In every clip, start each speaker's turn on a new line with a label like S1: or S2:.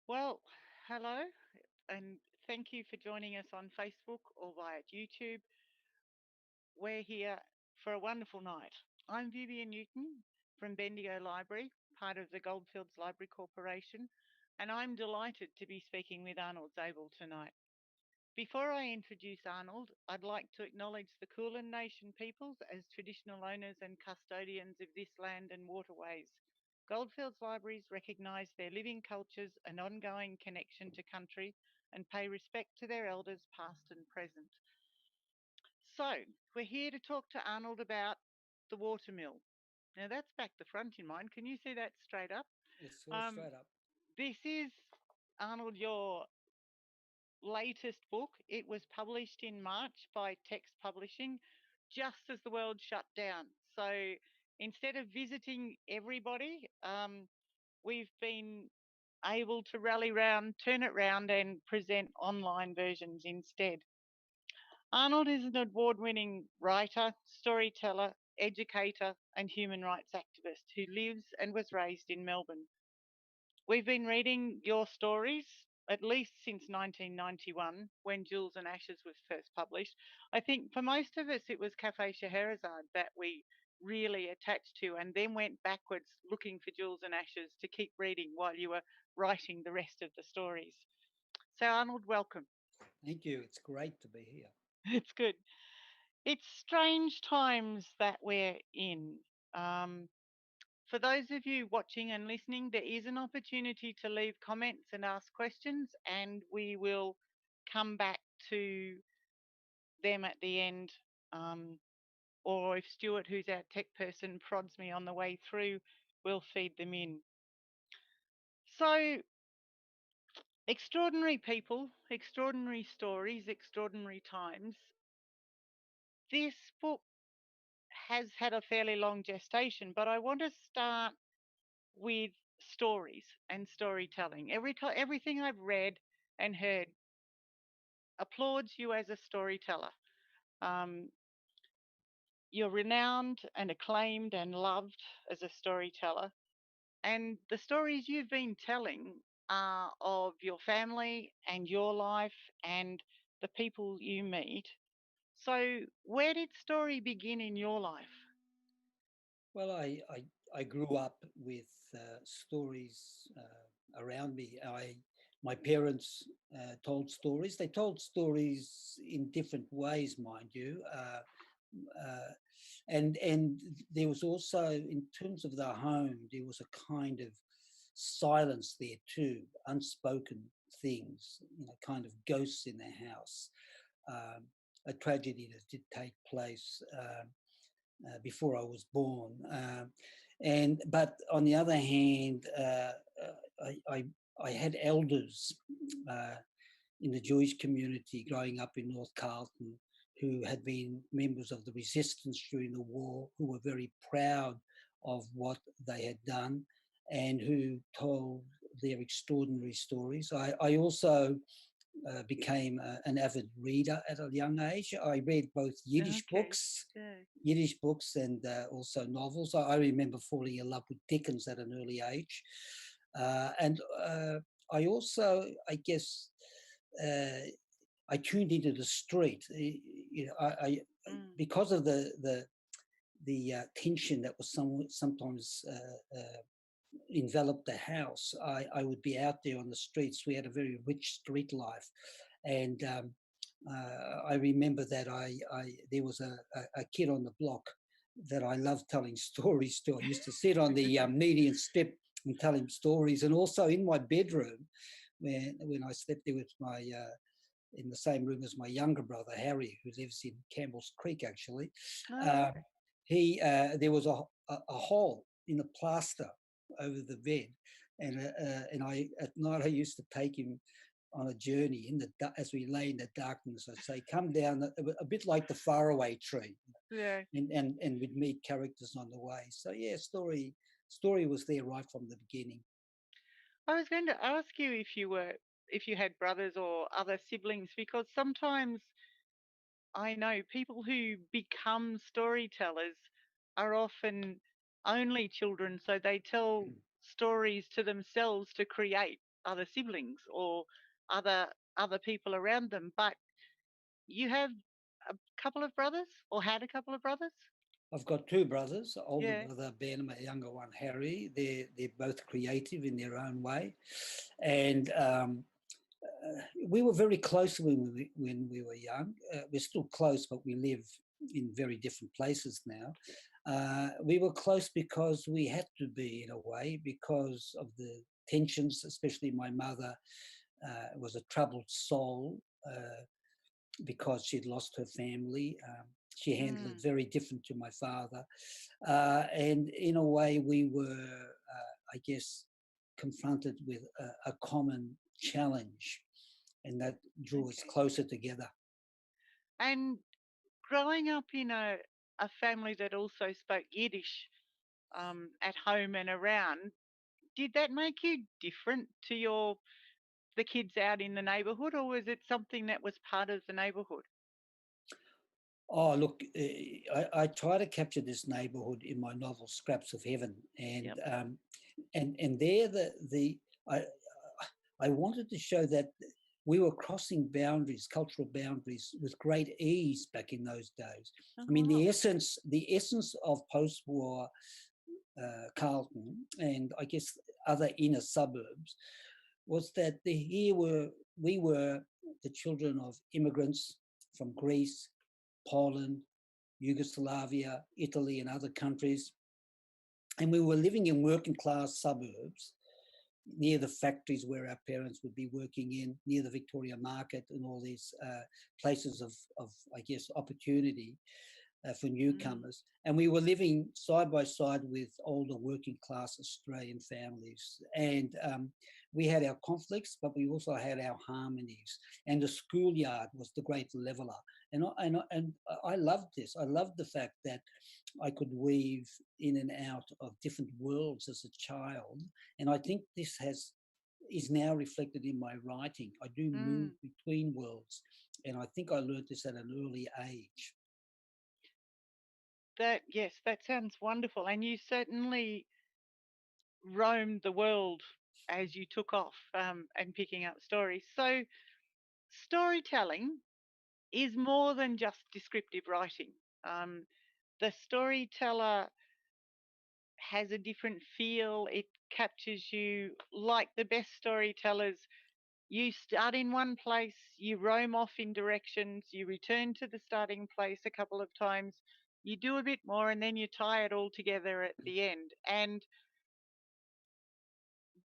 S1: Well, hello, and thank you for joining us on Facebook or via YouTube. We're here for a wonderful night. I'm Vivian Newton from Bendigo Library, part of the Goldfields Library Corporation, and I'm delighted to be speaking with Arnold Zable tonight. Before I introduce Arnold, I'd like to acknowledge the Kulin Nation peoples as traditional owners and custodians of this land and waterways. Goldfields Libraries recognise their living cultures and ongoing connection to country and pay respect to their elders past and present. So, we're here to talk to Arnold about the Watermill. Now, that's back the front in mine. Can you see that straight up?
S2: It's all
S1: Um,
S2: straight up.
S1: this is, Arnold, your latest book. It was published in March by Text Publishing just as the world shut down. So instead of visiting everybody, we've been able to rally round, turn it round, and present online versions instead. Arnold is an award winning writer, storyteller, educator, and human rights activist who lives and was raised in Melbourne. We've been reading your stories at least since 1991 when Jules and Ashes was first published. I think for most of us it was Cafe Scheherazade that we really attached to and then went backwards looking for Jules and Ashes to keep reading while you were writing the rest of the stories. So, Arnold, welcome.
S2: Thank you. It's great to be here.
S1: It's good. It's strange times that we're in. Um, For those of you watching and listening, there is an opportunity to leave comments and ask questions, and we will come back to them at the end. Um, or if Stuart, who's our tech person, prods me on the way through, we'll feed them in. So, extraordinary people, extraordinary stories, extraordinary times. This book has had a fairly long gestation, but I want to start with stories and storytelling. Everything I've read and heard applauds you as a storyteller. Um, you're renowned and acclaimed and loved as a storyteller. And the stories you've been telling are of your family and your life and the people you meet. So, where did story begin in your life?
S2: Well, I grew up with stories around me. My parents told stories. They told stories in different ways, mind you. And there was also, in terms of the home, there was a kind of silence there too, unspoken things, kind of ghosts in the house. Um, a tragedy that did take place before I was born. And but on the other hand, I, I I had elders uh, in the Jewish community growing up in North Carlton who had been members of the resistance during the war, who were very proud of what they had done and who told their extraordinary stories. I also became an avid reader at a young age. I read both
S1: Okay. Yeah.
S2: Yiddish books and also novels. I remember falling in love with Dickens at an early age. And I also, I guess, uh, I tuned into the street.
S1: Mm.
S2: Because of the tension that was sometimes enveloped the house. I would be out there on the streets. We had a very rich street life, and I remember that there was a kid on the block that I loved telling stories to. I used to sit on the median step and tell him stories, and also in my bedroom when I slept there with my in the same room as my younger brother Harry, who lives in Campbell's Creek actually.
S1: Oh,
S2: Uh, he There was a hole in the plaster over the bed, and I at night I used to take him on a journey as we lay in the darkness. I'd say, "Come down," a bit like the faraway tree,
S1: yeah.
S2: and we'd meet characters on the way. So yeah, story was there right from the beginning.
S1: I was going to ask you if you had brothers or other siblings because sometimes I know people who become storytellers are often only children, so they tell stories to themselves to create. other siblings or other other people around them. But you have a couple of brothers, or had a couple of brothers?
S2: I've got two brothers, older
S1: Yeah.
S2: brother Ben and my younger one Harry. They're both creative in their own way, and we were very close when we were young. We're still close, but we live in very different places now. We were close because we had to be in a way because of the tensions, especially my mother was a troubled soul because she'd lost her family. She handled it
S1: Mm,
S2: very different to my father. And in a way, we were, I guess, confronted with a common challenge, and that drew us
S1: okay.
S2: closer together.
S1: And growing up in a family that also spoke Yiddish at home and around, did that make you different to the kids out in the neighbourhood, or was it something that was part of the neighbourhood?
S2: Oh, look, I try to capture this neighbourhood in my novel Scraps of Heaven,
S1: Yep.
S2: and there I I wanted to show that we were crossing boundaries, cultural boundaries, with great ease back in those days.
S1: Oh,
S2: I mean,
S1: wow.
S2: the essence of post-war Carlton and I guess other inner suburbs was that here we were the children of immigrants from Greece, Poland, Yugoslavia, Italy, and other countries, and we were living in working class suburbs near the factories where our parents would be working in, near the Victoria Market, and all these places of I guess opportunity for
S1: Mm,
S2: newcomers. And we were living side by side with older working class Australian families. And we had our conflicts, but we also had our harmonies. And the schoolyard was the great leveler. And I loved this. I loved the fact that I could weave in and out of different worlds as a child. And I think this is now reflected in my writing. I do move
S1: mm.
S2: between worlds. And I think I learned this at an early age.
S1: That, yes, that sounds wonderful. And you certainly roamed the world as you took off and picking up stories. So, storytelling is more than just descriptive writing. Um, the storyteller has a different feel. It captures you like the best storytellers. You start in one place, you roam off in directions, you return to the starting place a couple of times, you do a bit more, and then you tie it all together at the end. And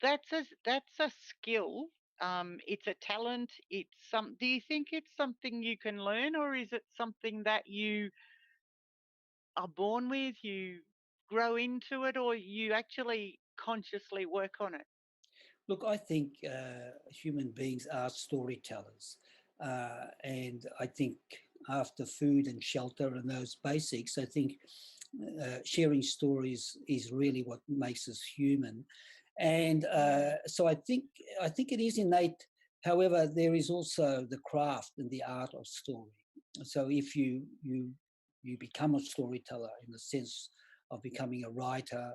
S1: that's a skill. It's a talent. It's some. Do you think it's something you can learn, or is it something that you are born with? You grow into it, or you actually consciously work on it?
S2: Look, I think human beings are storytellers. And I think after food and shelter and those basics, I think sharing stories is really what makes us human. And
S1: Mm,
S2: so I think it is innate. However, there is also the craft and the art of story. So if you become a storyteller in the sense of becoming a writer,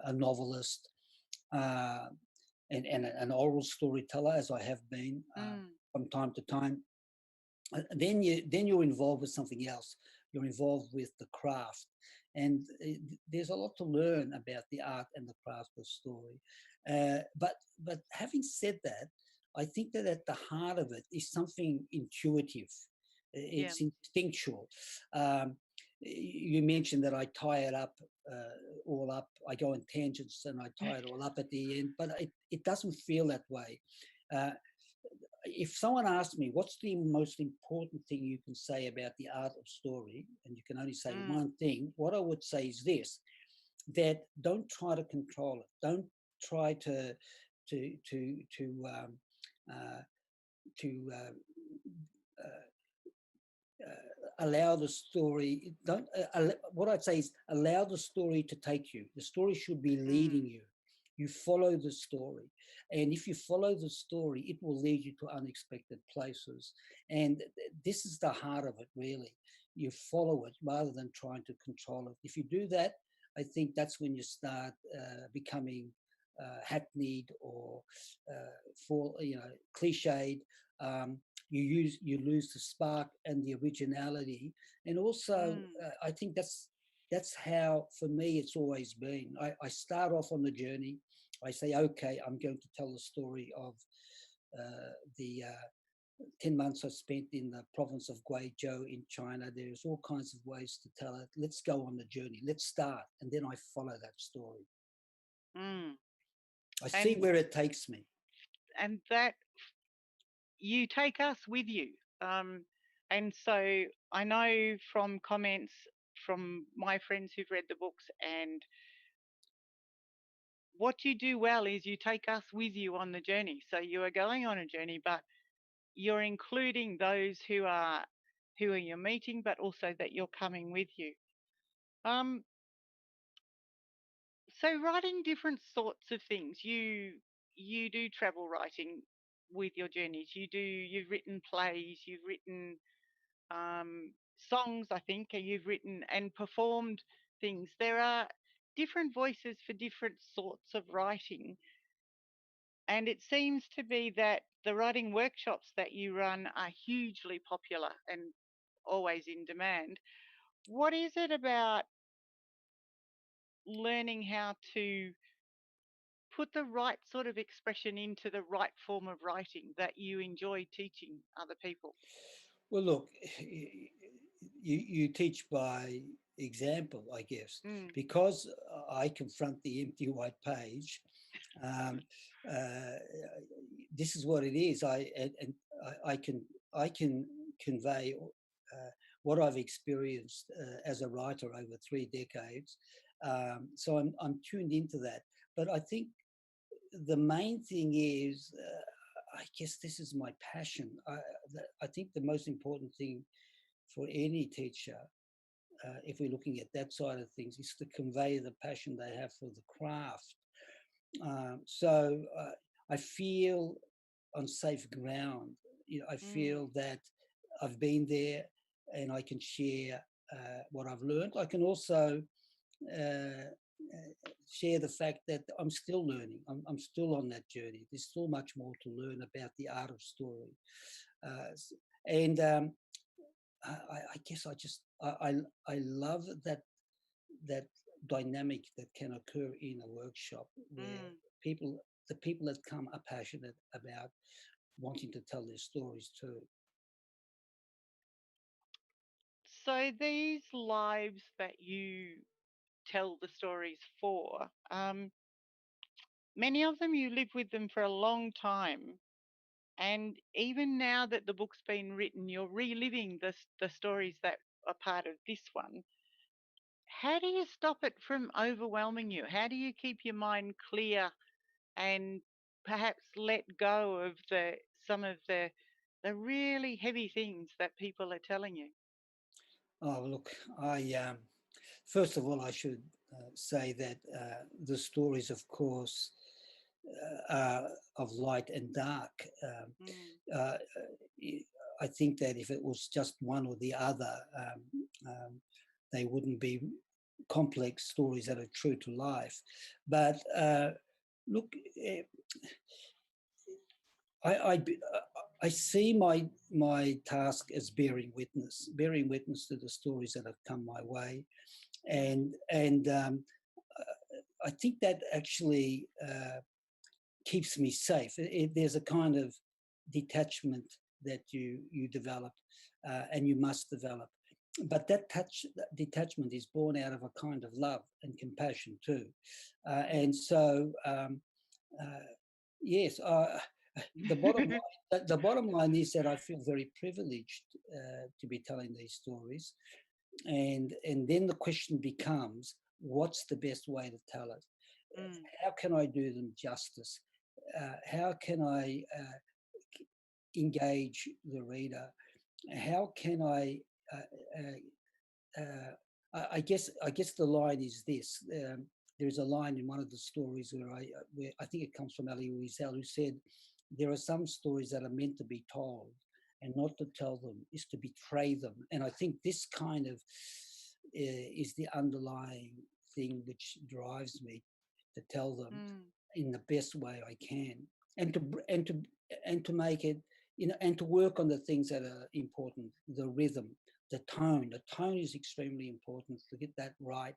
S2: a novelist, uh, and an oral storyteller, as I have been
S1: mm,
S2: from time to time, then you're involved with something else. You're involved with the craft, and there's a lot to learn about the art and the craft of story. But having said that, I think that at the heart of it is something intuitive.
S1: yeah.
S2: It's instinctual. Um, you mentioned that I tie it up all up. I go on tangents and I tie it all up at the end, but it doesn't feel that way. Uh, if someone asks me what's the most important thing you can say about the art of story, and you can only say
S1: Mm,
S2: one thing, what I would say is this: that don't try to control it. Don't try to uh, to allow the story. Don't. What I'd say is allow the story to take you. The story should be leading
S1: mm.
S2: you. You follow the story, and if you follow the story, it will lead you to unexpected places. And this is the heart of it, really. You follow it rather than trying to control it. If you do that, I think that's when you start becoming hackneyed or cliched. You lose the spark and the originality, and also
S1: Mm.
S2: I think that's how for me it's always been. I start off on the journey. I say, okay, I'm going to tell the story of the 10 months I spent in the province of Guizhou in China. There's all kinds of ways to tell it. Let's go on the journey. Let's start. And then I follow that story.
S1: Mm.
S2: I see
S1: And
S2: where it takes me.
S1: that you take us with you. Um, and so I know from comments from my friends who've read the books, and what you do well is you take us with you on the journey. So you are going on a journey, but you're including those who are you're meeting, but also that you're coming with you. Um, so writing different sorts of things. You do travel writing with your journeys. You've written plays. You've written songs, I think, you've written and performed things. There are different voices for different sorts of writing. And it seems to be that the writing workshops that you run are hugely popular and always in demand. What is it about learning how to put the right sort of expression into the right form of writing that you enjoy teaching other people?
S2: Well, look, you teach by example, I guess,
S1: Mm,
S2: because I confront the empty white page. Um, uh, this is what it is. And I can convey what I've experienced as a writer over 3 decades. So I'm tuned into that. But I think the main thing is, I guess this is my passion. I think the most important thing for any teacher, if we're looking at that side of things, is to convey the passion they have for the craft. So I feel on safe ground. I
S1: mm,
S2: feel that I've been there and I can share what I've learned. I can also uh, share the fact that I'm still learning. I'm still on that journey. There's still much more to learn about the art of story. And I guess I love that dynamic that can occur in a workshop where
S1: mm.
S2: the people that come are passionate about wanting to tell their stories too.
S1: So these lives that you tell the stories for, many of them you live with them for a long time. And even now that the book's been written, you're reliving the stories that are part of this one. How do you stop it from overwhelming you? How do you keep your mind clear and perhaps let go of some of the really heavy things that people are telling you?
S2: Oh, look, I first of all, I should say that the stories, of course, are of light and dark.
S1: Mm,
S2: Uh, I think that if it was just one or the other, they wouldn't be complex stories that are true to life. But look, eh, I I see my task as bearing witness to the stories that have come my way,
S1: mm,
S2: and I think that actually keeps me safe. There's a kind of detachment that you develop, and you must develop. But that detachment is born out of a kind of love and compassion too, and
S1: mm.
S2: so uh, yes. The bottom line, the bottom line is that I feel very privileged to be telling these stories, and then the question becomes, what's the best way to tell it?
S1: Mm,
S2: How can I do them justice? How can I engage the reader? How can uh, I guess the line is this. There's a line in one of the stories where I think it comes from Ali Wiesel, who said, "There are some stories that are meant to be told, and not to tell them is to betray them." And I think this kind of is the underlying thing which drives me to tell them.
S1: mm.
S2: in the best way I can, and to make it, and to work on the things that are important, the rhythm, the tone. The tone is extremely important to get that right,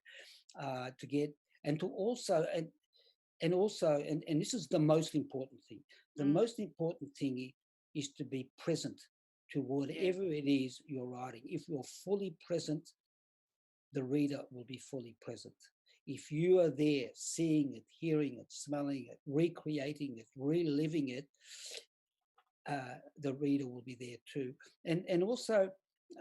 S2: to get, and to also, and this is the most important thing. The
S1: Mm.
S2: most important thing is to be present to
S1: Yeah.
S2: whatever it is you're writing. If you're fully present, the reader will be fully present. If you are there, seeing it, hearing it, smelling it, recreating it, reliving it, the reader will be there too. And also,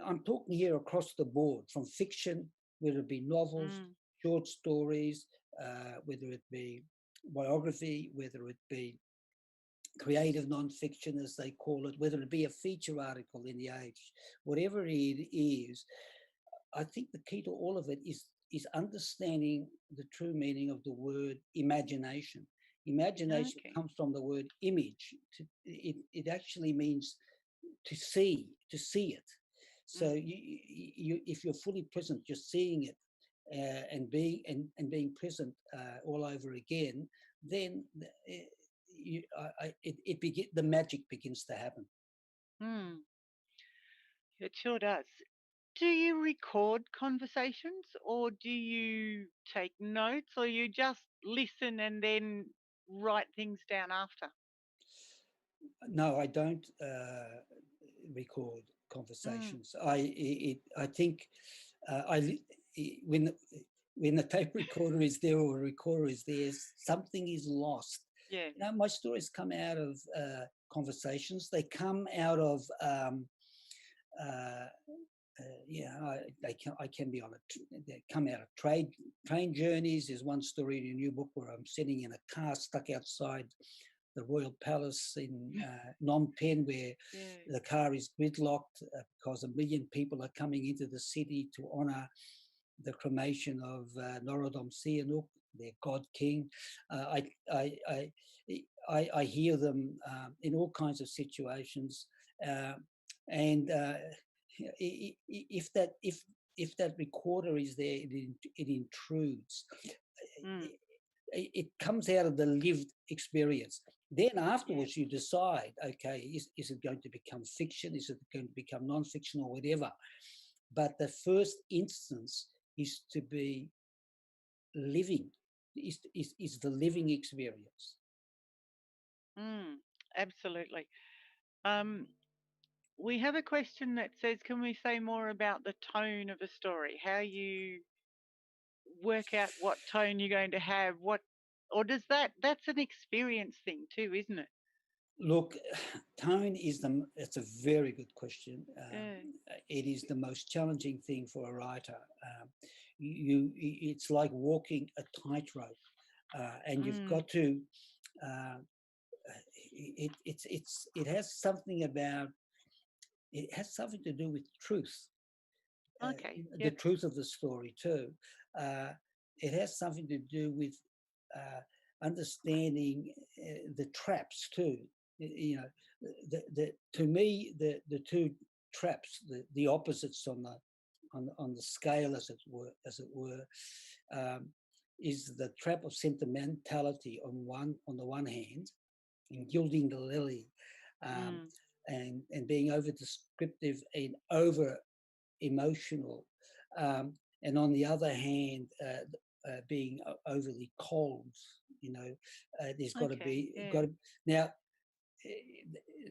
S2: I'm talking here across the board, from fiction, whether it be novels,
S1: Mm.
S2: short stories, whether it be biography, whether it be creative non-fiction, as they call it, whether it be a feature article in the Age, whatever it is. I think the key to all of it is understanding the true meaning of the word imagination. Imagination
S1: Okay.
S2: comes from the word image. It actually means to see it. So
S1: Mm.
S2: if you're fully present, just seeing it, and being present all over again, then the magic begins to happen.
S1: Mm. It sure does. Do you record conversations or do you take notes or you just listen and then write things down after?
S2: No, I don't record
S1: Mm.
S2: conversations. I think I when the tape recorder is there or a recorder is there, something is lost.
S1: Yeah.
S2: My stories come out of conversations. They come out of uh, yeah, I can be on they come out of train journeys. There's one story in a new book where I'm sitting in a car stuck outside the Royal Palace in Phnom Penh, where
S1: Yeah.
S2: the car is gridlocked because a million people are coming into the city to honour the cremation of Norodom Sihanouk, their god king. Uh, I, I, I hear them in all kinds of situations, uh, and if that recorder is there, it intrudes.
S1: Mm.
S2: It comes out of the lived experience. Then
S1: Yeah.
S2: afterwards, you decide, okay, is it going to become fiction? Is it going to become non-fiction or whatever? But the first instance is to be living, is the living
S1: Mm.
S2: experience.
S1: Mm. Absolutely. Um, we have a question that says, can we say more about the tone of a story? How you work out what tone you're going to have, what, or does that's an experience thing too, isn't it?
S2: Look, tone it's a very good question.
S1: Yeah.
S2: It is the most challenging thing for a writer. It's like walking a tightrope, and you've
S1: Mm.
S2: got to. Uh, it has something about. It has something to do with truth,
S1: Okay.
S2: the
S1: Yep.
S2: truth of the story too. Uh, it has something to do with uh, understanding the traps too. You know, to me the two traps, the opposites on the scale, as it were, um, is the trap of sentimentality on the one hand, and gilding the lily, um,
S1: Mm.
S2: and being over descriptive and over emotional, um, and on the other hand, being overly cold. You know, there's got to
S1: Okay.
S2: be
S1: Yeah.
S2: got to now.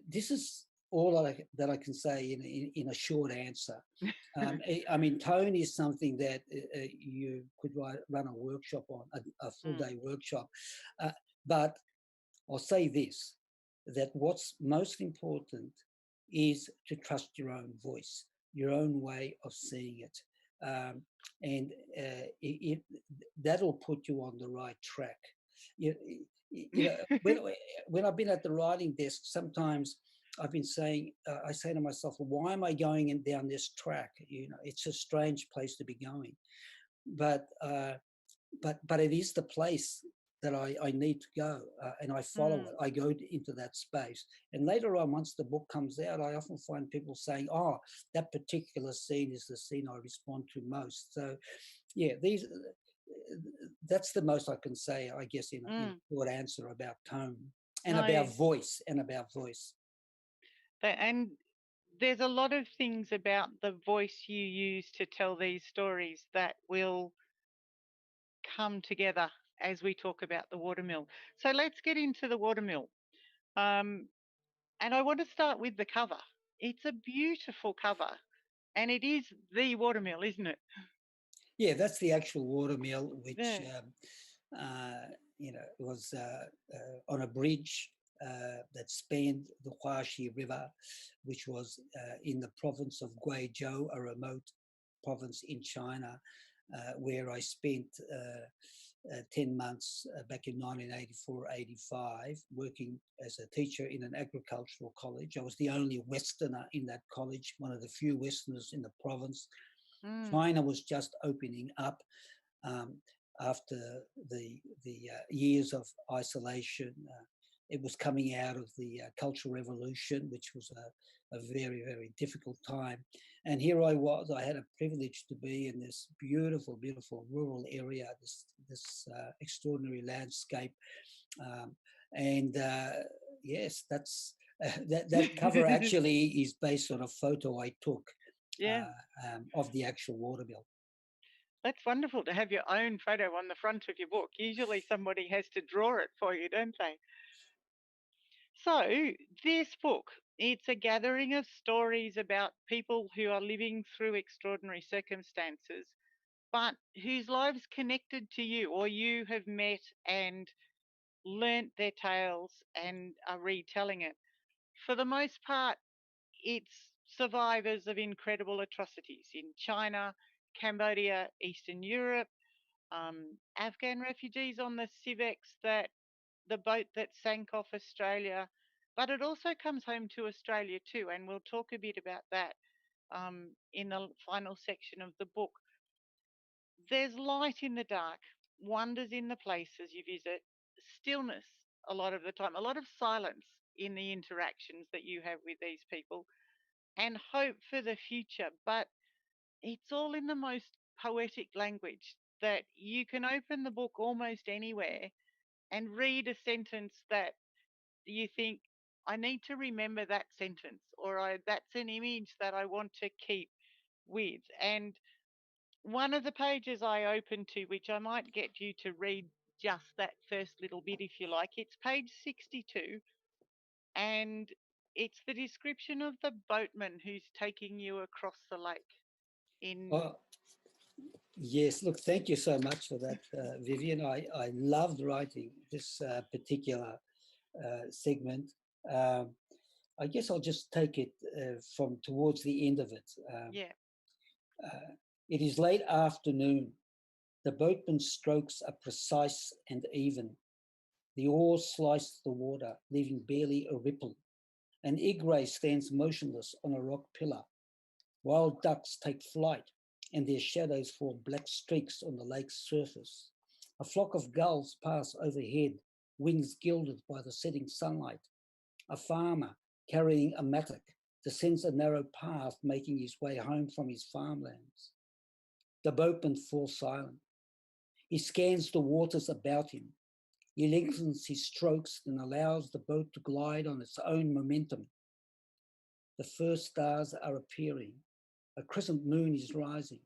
S2: This is all that I can say in a short answer. I mean, tone is something that you could run a workshop on, a full
S1: Mm.
S2: day workshop. But I'll say this, that what's most important is to trust your own voice, your own way of seeing it. Um, and that'll put you on the right track. You, you know, when I've been at the writing desk, sometimes I've been saying, I say to myself, well, why am I going down this track? It's a strange place to be going. But but it is the place that I need to go, and I follow it.
S1: Mm.
S2: I go into that space, and later on, once the book comes out, I often find people saying, "Oh, that particular scene is the scene I respond to most." So, yeah, that's the most I can say, I guess, in
S1: Mm.
S2: a short answer about tone and
S1: No,
S2: about voice and about voice.
S1: and there's a lot of things about the voice you use to tell these stories that will come together as we talk about the watermill. So let's get into the watermill. Um, and I want to start with the cover. It's a beautiful cover, and it is the watermill, isn't it?
S2: Yeah, that's the actual watermill, which
S1: Yeah.
S2: was on a bridge that spanned the Huaxi River, which was in the province of Guizhou, a remote province in China, where I spent 10 months back in 1984-85, working as a teacher in an agricultural college. I was the only Westerner in that college, one of the few Westerners in the province.
S1: Mm.
S2: China was just opening up um, after the years of isolation. It was coming out of the Cultural Revolution, which was a very, very difficult time. And here I was. I had a privilege to be in this beautiful, beautiful rural area, this extraordinary landscape. Um, and yes, that cover actually is based on a photo I took
S1: Yeah,
S2: of the actual watermill.
S1: that's wonderful to have your own photo on the front of your book. Usually somebody has to draw it for you, don't they? So, this book, it's a gathering of stories about people who are living through extraordinary circumstances, but whose lives connected to you or you have met and learnt their tales and are retelling it. For the most part, it's survivors of incredible atrocities in China, Cambodia, Eastern Europe, Afghan refugees on the Civex, that the boat that sank off Australia, but it also comes home to Australia too, and we'll talk a bit about that in the final section of the book. There's light in the dark, wonders in the places you visit, stillness a lot of the time, a lot of silence in the interactions that you have with these people, and hope for the future. But it's all in the most poetic language that you can open the book almost anywhere and read a sentence that you think, I need to remember that sentence, or that's an image that I want to keep with. And one of the pages I opened to, which I might get you to read just that first little bit if you like, it's page 62, and it's the description of the boatman who's taking you across the lake in.
S2: Oh, yes, look, thank you so much for that, Vivian. I loved writing this particular segment. Um, I guess I'll just take it from towards the end of it.
S1: Yeah.
S2: Uh, it is late afternoon. The boatman's strokes are precise and even. The oars slice the water, leaving barely a ripple. An egret stands motionless on a rock pillar. Wild ducks take flight, and their shadows form black streaks on the lake's surface. A flock of gulls pass overhead, wings gilded by the setting sunlight. A farmer, carrying a mattock, descends a narrow path, making his way home from his farmlands. The boatman falls silent. He scans the waters about him. He lengthens his strokes and allows the boat to glide on its own momentum. The first stars are appearing. A crescent moon is rising.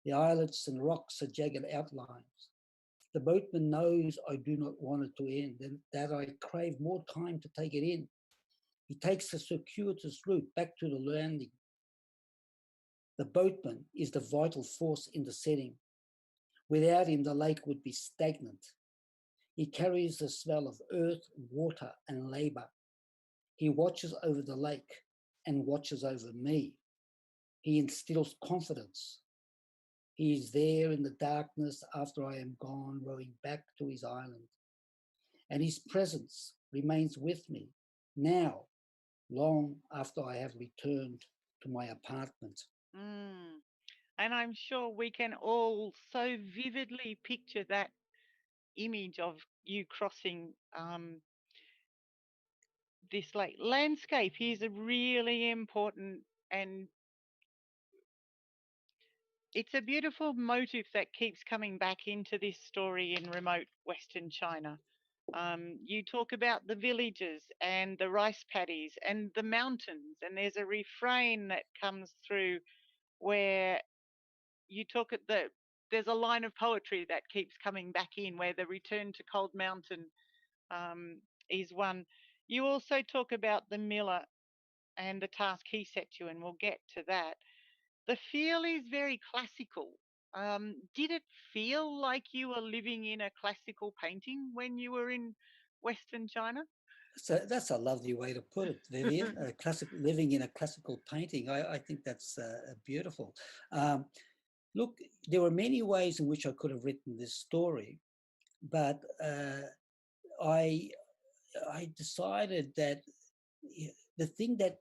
S2: The islets and rocks are jagged outlines. The boatman knows I do not want it to end, and that I crave more time to take it in. He takes the circuitous route back to the landing. The boatman is the vital force in the setting. Without him, the lake would be stagnant. He carries the smell of earth, water, and labor. He watches over the lake and watches over me. He instills confidence. He is there in the darkness after I am gone, rowing back to his island. And his presence remains with me now, long after I have returned to my apartment.
S1: Mm. And I'm sure we can all so vividly picture that image of you crossing this lake. Landscape is a really important, and it's a beautiful motif that keeps coming back into this story in remote Western China. You talk about the villages and the rice paddies and the mountains, and there's a refrain that comes through where you talk at there's a line of poetry that keeps coming back in where the return to Cold Mountain um, is one. You also talk about the miller and the task he set you, and we'll get to that. The feel is very classical. Did it feel like you were living in a classical painting when you were in Western China?
S2: So that's a lovely way to put it, Vivian. Living in a classical painting. I think that's beautiful. Um, Look, there were many ways in which I could have written this story, but I I decided that the thing that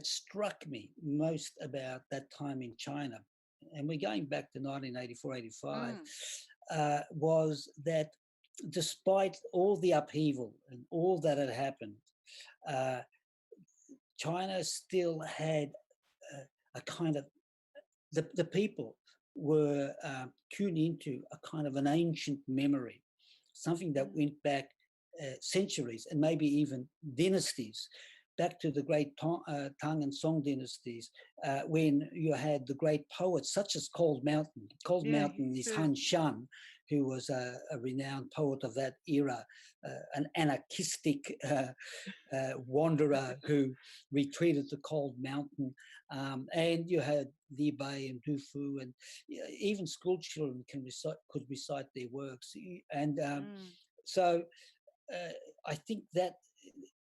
S2: struck me most about that time in China, and we're going back to 1984, 85,
S1: Mm,
S2: was that despite all the upheaval and all that had happened, uh, China still had a kind of the people were tuned into a kind of an ancient memory, something that
S1: mm,
S2: went back centuries and maybe even dynasties, back to the great Tang and Song dynasties, when you had the great poets such as Cold Mountain. Cold
S1: yeah,
S2: Mountain is
S1: true.
S2: Han Shan, who was a renowned poet of that era, an anarchistic wanderer who retreated to Cold Mountain. And you had Li Bai and Du Fu, and even school children could recite their works. And
S1: Mm,
S2: so I think that,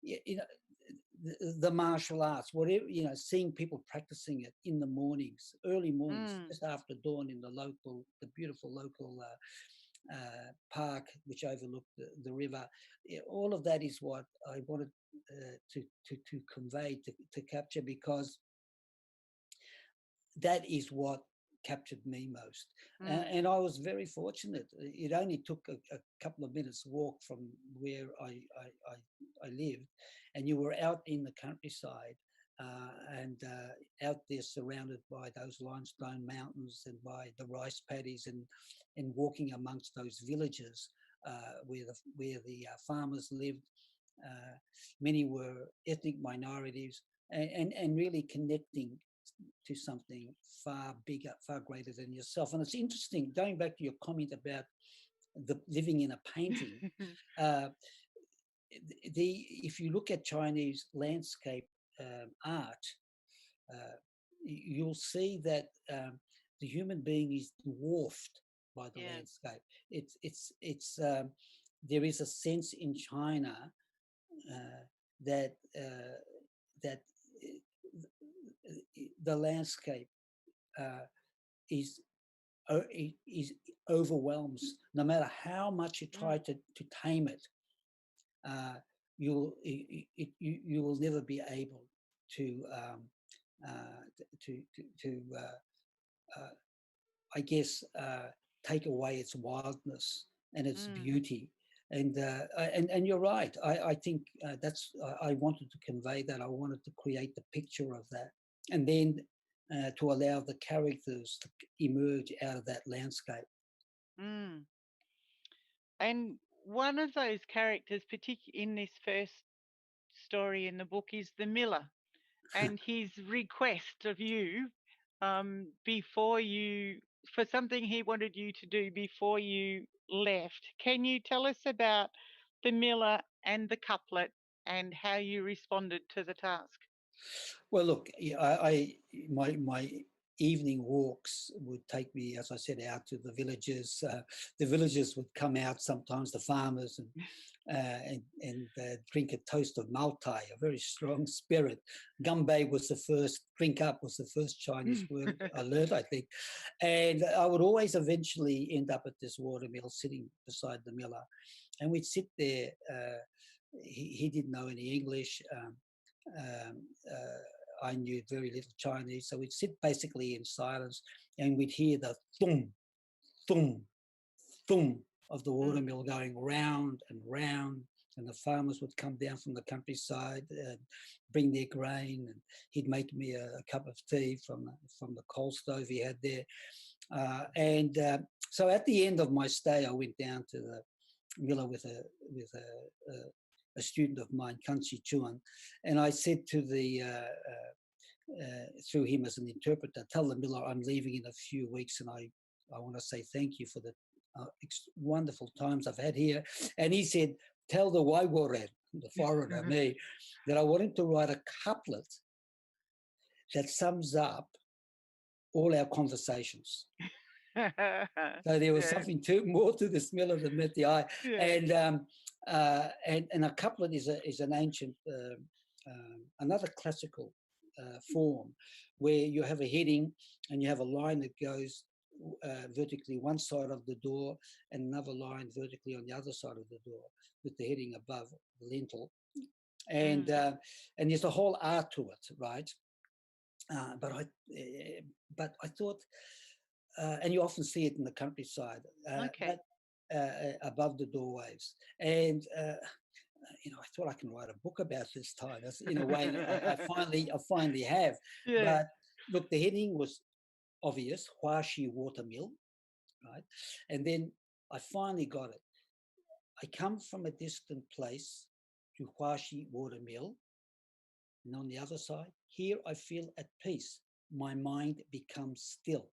S2: you know, the martial arts, whatever, seeing people practicing it in the mornings, early mornings,
S1: mm,
S2: just after dawn in the beautiful local park which overlooked the river. All of that is what I wanted to convey, to capture, because that is what captured me most.
S1: mm,
S2: And I was very fortunate. It only took a couple of minutes walk from where I lived, and you were out in the countryside, and out there surrounded by those limestone mountains and by the rice paddies, and walking amongst those villages where the farmers lived. Uh, Many were ethnic minorities, and really connecting to something far bigger, far greater than yourself. And it's interesting, going back to your comment about the living in a painting. Uh, if you look at Chinese landscape art, uh, you'll see that the human being is dwarfed by the
S1: yeah.
S2: landscape. It's there is a sense in China that that the landscape uh, is is overwhelms. No matter how much you try
S1: Mm,
S2: to tame it, uh, you will never be able to uh, I guess take away its wildness and its
S1: mm,
S2: beauty. And you're right. I think that's I wanted to convey that. I wanted to create the picture of that, and then to allow the characters to emerge out of that landscape.
S1: mm. And one of those characters, particularly in this first story in the book, is the miller and his request of you before you, for something he wanted you to do before you left. Can you tell us about the miller and the couplet and how you responded to the task?
S2: Well, look, yeah, my evening walks would take me, as I said, out to the villages. The villagers would come out sometimes, the farmers, and drink a toast of maltai, a very strong spirit. Gambay was the first, drink up was the first Chinese word I learned, I think. And I would always eventually end up at this watermill, sitting beside the miller, and we'd sit there. He didn't know any English. Um, I knew very little Chinese, so we'd sit basically in silence, and we'd hear the thum, thum, thum of the
S1: Mm,
S2: watermill going round and round. And the farmers would come down from the countryside and bring their grain, and he'd make me a cup of tea from the coal stove he had there. And so at the end of my stay, I went down to the Miller with a student of mine, Kanchi Chuan, and I said to the through him as an interpreter, tell the Miller I'm leaving in a few weeks, and I want to say thank you for the wonderful times I've had here. And he said, tell the Waiworen, the foreigner, me, that I want him to write a couplet that sums up all our conversations. So there was
S1: Yeah,
S2: something more to the Miller than met the eye.
S1: yeah.
S2: And a couplet is an ancient, another classical form where you have a heading and you have a line that goes vertically one side of the door and another line vertically on the other side of the door with the heading above the lintel. And
S1: Mm.
S2: and there's a whole art to it, right? Uh, but I uh, but I thought, and you often see it in the countryside,
S1: Okay.
S2: but above the doorways. And I thought I can write a book about this time. That's in a way I finally have.
S1: Yeah.
S2: But look, the heading was obvious: Huashi Watermill, right? And then I finally got it. I come from a distant place to Huashi Watermill, and on the other side, here I feel at peace. My mind becomes still.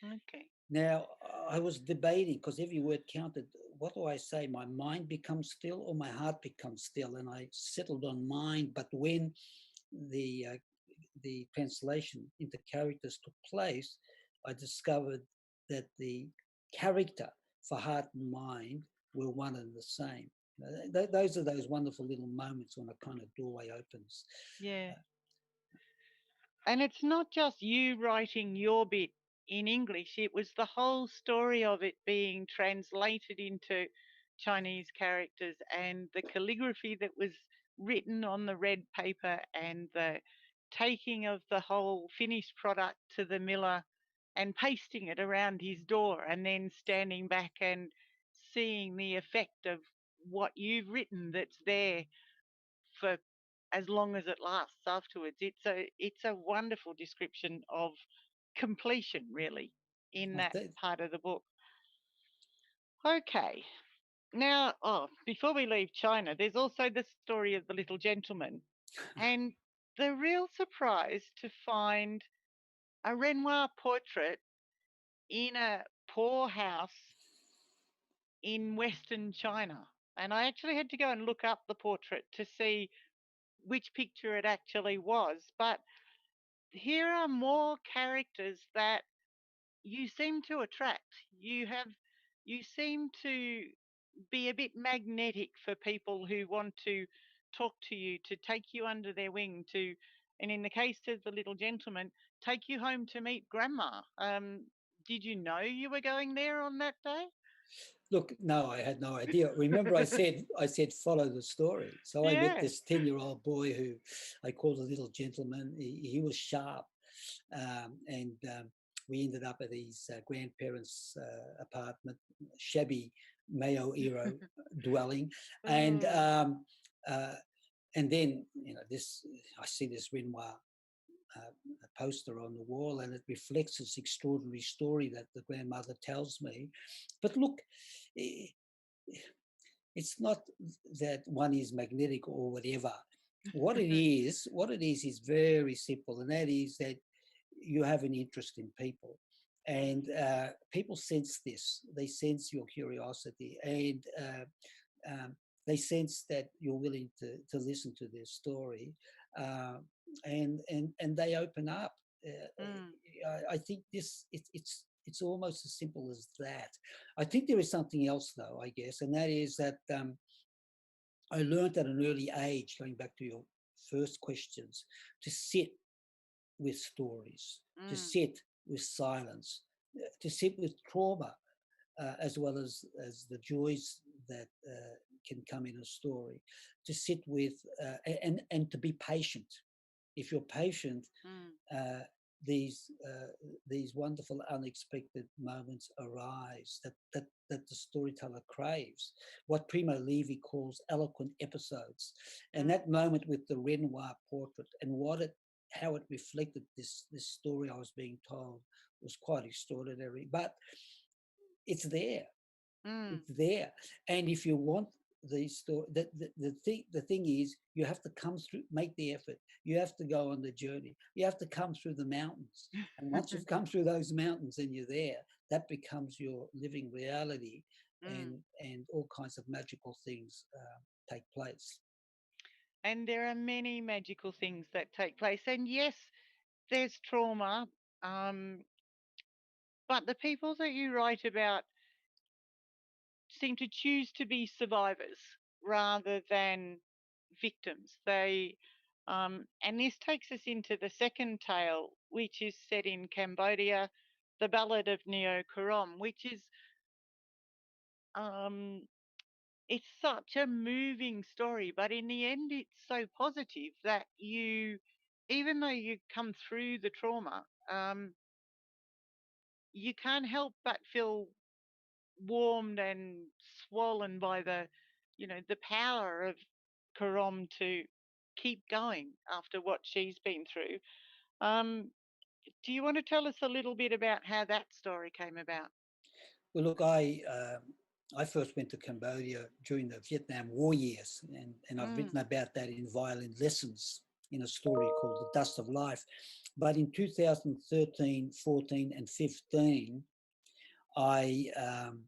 S1: Okay.
S2: Now, I was debating because every word counted. What do I say? My mind becomes still or my heart becomes still? And I settled on mind. But when the translation into characters took place, I discovered that the character for heart and mind were one and the same. Those are those wonderful little moments when a kind of doorway opens.
S1: Yeah.
S2: Uh,
S1: And it's not just you writing your bit in English, it was the whole story of it being translated into Chinese characters and the calligraphy that was written on the red paper and the taking of the whole finished product to the miller and pasting it around his door and then standing back and seeing the effect of what you've written that's there for as long as it lasts afterwards. It's a wonderful description of completion, really, in
S2: I
S1: that
S2: th-
S1: part of the book. Okay, now, before we leave China, there's also the story of the little gentleman, and the real surprise to find a Renoir portrait in a poor house in Western China. And I actually had to go and look up the portrait to see which picture it actually was. But here are more characters that you seem to attract. You seem to be a bit magnetic for people who want to talk to you, to take you under their wing, to, and in the case of the little gentleman, take you home to meet grandma. Did you know you were going there on that day?
S2: Look, no, I had no idea. Remember, I said follow the story. So I met
S1: Yeah.
S2: this 10-year-old boy who I called a little gentleman. He was sharp, and we ended up at his grandparents' apartment, shabby Mayo era dwelling, and
S1: Mm,
S2: uh, and then this I see this Renoir a poster on the wall, and it reflects this extraordinary story that the grandmother tells me. But look, eh, it's not that one is magnetic or whatever. What it is very simple, and that is that you have an interest in people,
S1: mm,
S2: and people sense this. They sense your curiosity, and they sense that you're willing to listen to their story, uh, and they open up.
S1: mm,
S2: I think it's almost as simple as that. I think there is something else though, I guess, and that is that I learned at an early age, going back to your first questions, to sit with stories, to
S1: mm,
S2: sit with silence, to sit with trauma, as well as the joys that can come in a story, to sit with and to be patient. If you're patient,
S1: mm,
S2: uh, these wonderful unexpected moments arise that the storyteller craves, what Primo Levi calls eloquent episodes. And
S1: mm.
S2: that moment with the Renoir portrait and how it reflected this story I was being told was quite extraordinary. But it's there.
S1: Mm.
S2: It's there. And if you want the story, the thing is, you have to come through, make the effort. You have to go on the journey. You have to come through the mountains. And once you've come through those mountains and you're there, that becomes your living reality,
S1: Mm.
S2: and all kinds of magical things take place.
S1: And there are many magical things that take place. And yes, there's trauma, um, but the people that you write about seem to choose to be survivors rather than victims. And this takes us into the second tale, which is set in Cambodia, the Ballad of Neo Karom, which is um, it's such a moving story, but in the end, it's so positive that even though you come through the trauma, you can't help but feel warmed and swollen by the power of Karom to keep going after what she's been through. Um, do you want to tell us a little bit about how that story came about?
S2: Well, look, I first went to Cambodia during the Vietnam War years, and I've
S1: Mm,
S2: written about that in Violin Lessons in a story called The Dust of Life. But in 2013, 14, and 15, I, um,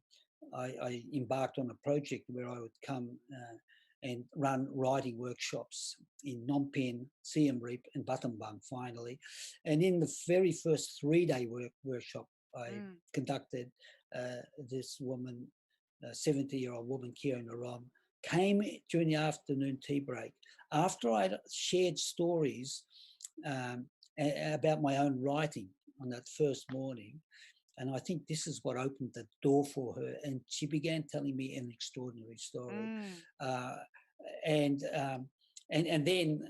S2: I embarked on a project where I would come and run writing workshops in Phnom Penh, Siem Reap, and Battambang finally. And in the very first 3-day workshop I
S1: mm,
S2: conducted, this woman, 70-year-old woman, Kira Naram, came during the afternoon tea break. After I'd shared stories um, about my own writing on that first morning, and I think this is what opened the door for her. And she began telling me an extraordinary story.
S1: mm,
S2: Uh, and and then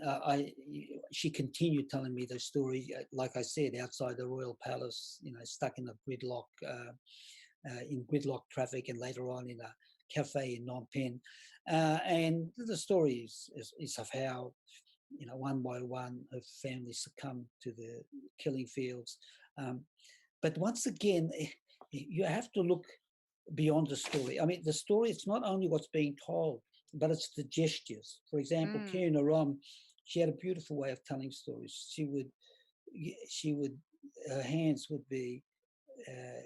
S2: she continued telling me the story, like I said, outside the royal palace, stuck in a in gridlock traffic, and later on in a cafe in Phnom Penh. And the story is of how, one by one, her family succumbed to the killing fields. Um, but once again, you have to look beyond the story. I mean, the story, it's not only what's being told, but it's the gestures. For example,
S1: mm,
S2: Karen Aram, she had a beautiful way of telling stories. She would, her hands would be, uh,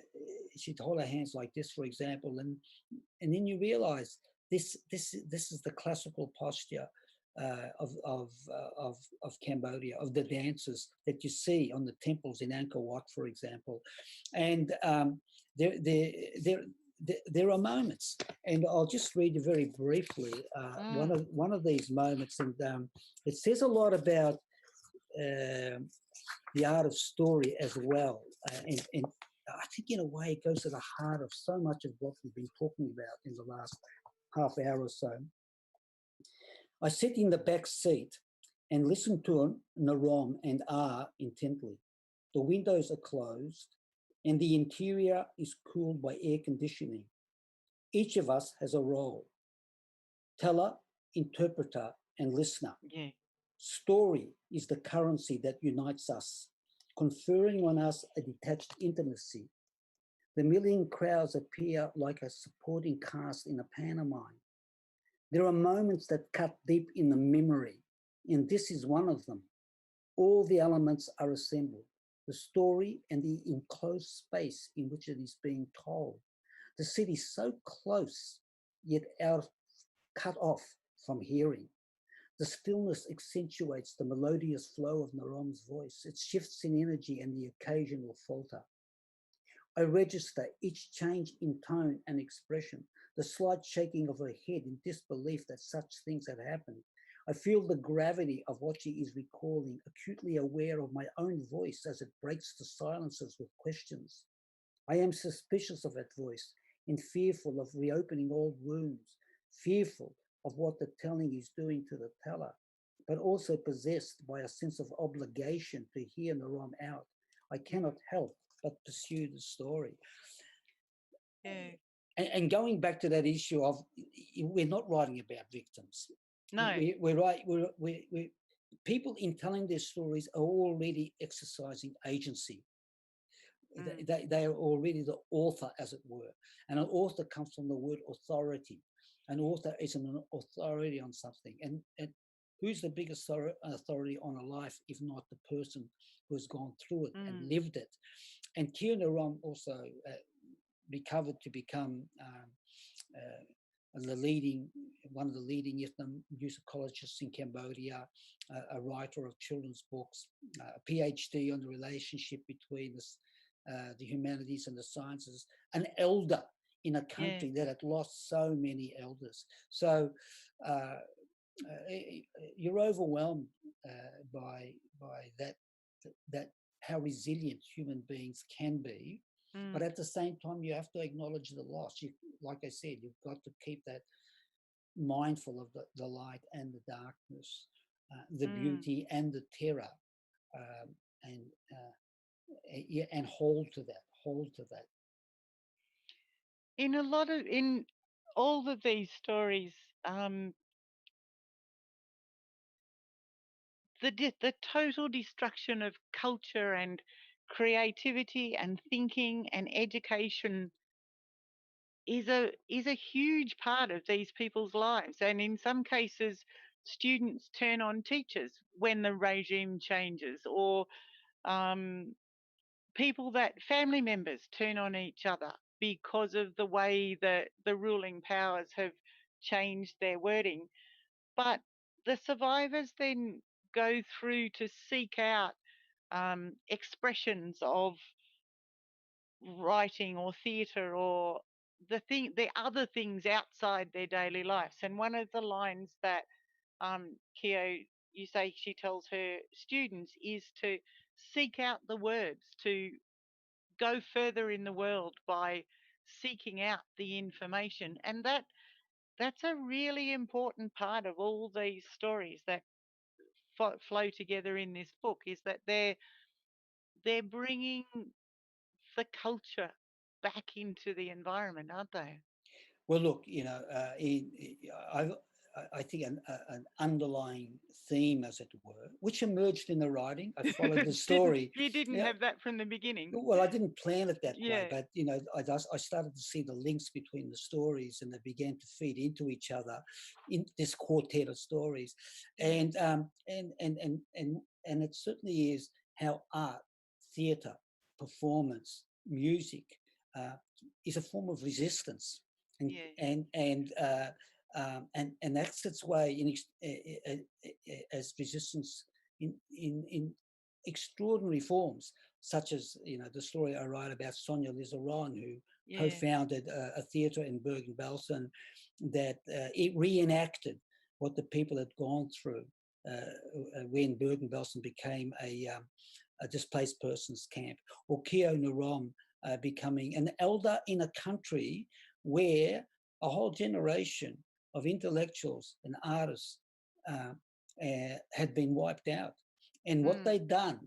S2: she'd hold her hands like this, for example, and then you realize this is the classical posture of Cambodia, of the dances that you see on the temples in Angkor Wat, for example. And there, there, there, there are moments, and I'll just read you very briefly
S1: mm,
S2: one of these moments, and it says a lot about uh, the art of story as well, and I think in a way it goes to the heart of so much of what we've been talking about in the last half hour or so. I sit in the back seat and listen to Narom and R intently. The windows are closed and the interior is cooled by air conditioning. Each of us has a role: teller, interpreter, and listener.
S1: yeah.
S2: Story is the currency that unites us, conferring on us a detached intimacy. The million crowds appear like a supporting cast in a pantomime. There are moments that cut deep in the memory, and this is one of them. All the elements are assembled: the story and the enclosed space in which it is being told. The city so close, yet cut off from hearing. The stillness accentuates the melodious flow of Narom's voice. It shifts in energy and the occasional falter. I register each change in tone and expression, the slight shaking of her head in disbelief that such things had happened. I feel the gravity of what she is recalling, acutely aware of my own voice as it breaks the silences with questions. I am suspicious of that voice and fearful of reopening old wounds, fearful of what the telling is doing to the teller, but also possessed by a sense of obligation to hear Naram out. I cannot
S1: Mm,
S2: help but pursue the story.
S1: yeah.
S2: And going back to that issue of, we're not writing about victims.
S1: No.
S2: We're right. People in telling their stories are already exercising agency.
S1: Mm.
S2: They are already the author, as it were. And an author comes from the word authority. An author is an authority on something. And who's the biggest authority on a life, if not the person who has gone through it and
S1: Mm.
S2: lived it? And Kiona Rom also recovered to become the leading, one of the leading ethnomusicologists in Cambodia, a writer of children's books, a PhD on the relationship between the humanities and the sciences, an elder in a
S1: Yeah.
S2: country that had lost so many elders. So uh, you're overwhelmed by that how resilient human beings can be, but
S1: Mm.
S2: at the same time you have to acknowledge the loss. Like I said, you've got to keep that mindful of the light and the darkness, the
S1: Mm.
S2: beauty and the terror, um, and yeah, and hold to that.
S1: In all of these stories, um, the total destruction of culture and creativity and thinking and education is a huge part of these people's lives. And in some cases, students turn on teachers when the regime changes, or um, people that family members turn on each other because of the way that the ruling powers have changed their wording. But the survivors then go through to seek out expressions of writing or theatre or the other things outside their daily lives. And one of the lines that Keo, you say she tells her students is to seek out the words, to go further in the world by seeking out the information. And that's a really important part of all these stories that flow together in this book, is that they're bringing the culture back into the environment, aren't they?
S2: Well, look, I, I think an underlying theme, as it were, which emerged in the writing. I followed the
S1: Didn't
S2: story.
S1: you didn't
S2: Yeah,
S1: have that from the beginning?
S2: well, I didn't plan it that way,
S1: Yeah.
S2: but I started to see the links between the stories, and they began to feed into each other in this quartet of stories,
S1: Yeah.
S2: and it certainly is how art, theatre, performance, music uh, is a form of resistance, and
S1: Yeah.
S2: and and. And that's its way as resistance in extraordinary forms, such as the story I write about Sonia Lizaron, who
S1: Yeah.
S2: co-founded a theatre in Bergen-Belsen that it reenacted what the people had gone through when Bergen-Belsen became a displaced persons camp, or Keo Narom becoming an elder in a country where a whole generation of intellectuals and artists had been wiped out. And what
S1: Mm.
S2: they'd done,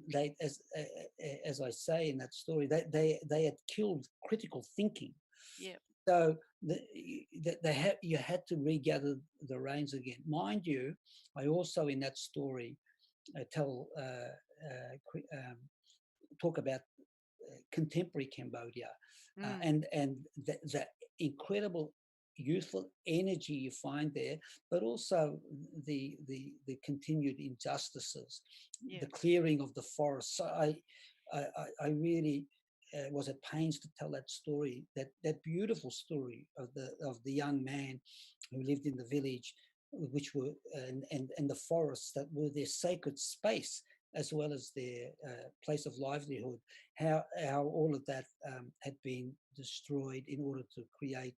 S2: as I say in that story, they had killed critical thinking.
S1: Yeah.
S2: So you had to regather the reins again. Mind you, I also in that story tell talk about contemporary Cambodia,
S1: Mm.
S2: and the incredible youthful energy you find there, but also the continued injustices,
S1: Yeah.
S2: the clearing of the forest. So I really was at pains to tell that story, that beautiful story of the young man who lived in the village, which were and the forests that were their sacred space as well as their place of livelihood, how all of that had been destroyed in order to create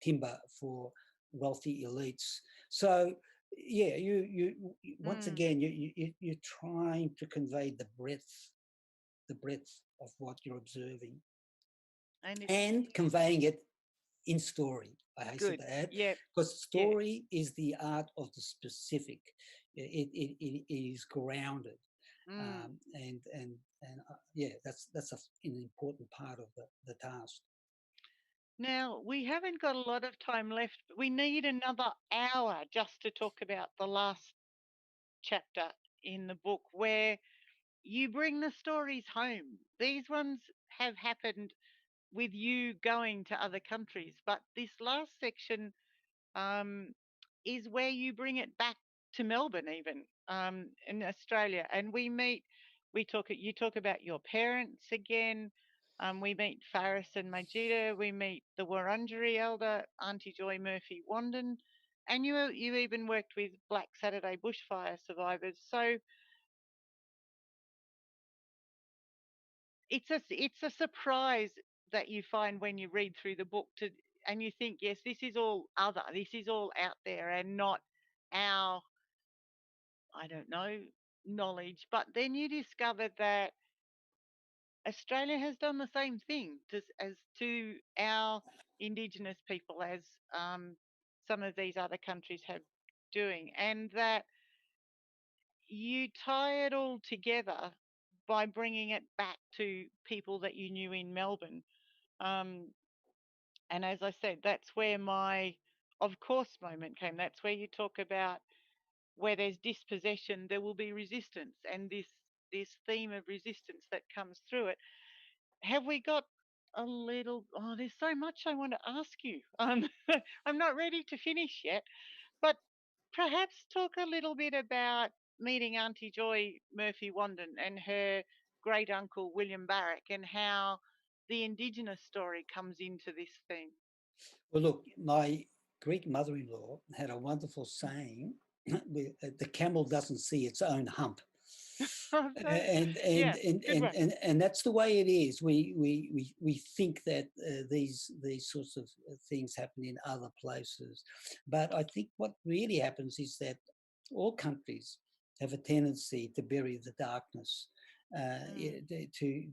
S2: timber for wealthy elites. So yeah, you once
S1: Mm.
S2: again you're trying to convey the breadth of what you're observing
S1: And it's
S2: and conveying it in story, I hasten
S1: good.
S2: to add,
S1: Yeah.
S2: because
S1: Yeah.
S2: story is the art of the specific. It is grounded,
S1: Mm.
S2: and yeah, that's an important part of the task.
S1: Now, we haven't got a lot of time left, but we need another hour just to talk about the last chapter in the book, where you bring the stories home. These ones have happened with you going to other countries. But this last section um, is where you bring it back to Melbourne, even in Australia, and we meet. We talk. You talk about your parents again. We meet Faris and Majida. We meet the Wurundjeri elder, Auntie Joy Murphy Wandon, and you even worked with Black Saturday bushfire survivors. So it's a surprise that you find when you read through the book to and you think, yes, this is all other, this is all out there and not our, I don't know, knowledge. But then you discover that Australia has done the same thing as to our Indigenous people as some of these other countries have doing, and that you tie it all together by bringing it back to people that you knew in Melbourne. Um, and as I said, that's where my of course moment came. That's where you talk about where there's dispossession, there will be resistance, and this theme of resistance that comes through it. Have we got a little? Oh, there's so much I want to ask you. I'm not ready to finish yet, but perhaps talk a little bit about meeting Auntie Joy Murphy Wandon and her great uncle William Barrack and how the Indigenous story comes into this theme.
S2: Well, look, my Greek mother-in-law had a wonderful saying: "The camel doesn't see its own hump."
S1: So,
S2: and
S1: yeah,
S2: and and
S1: good
S2: and
S1: one.
S2: and, and that's the way it is. We think that these sorts of things happen in other places, but I think what really happens is that all countries have a tendency to bury the darkness,
S1: Mm,
S2: to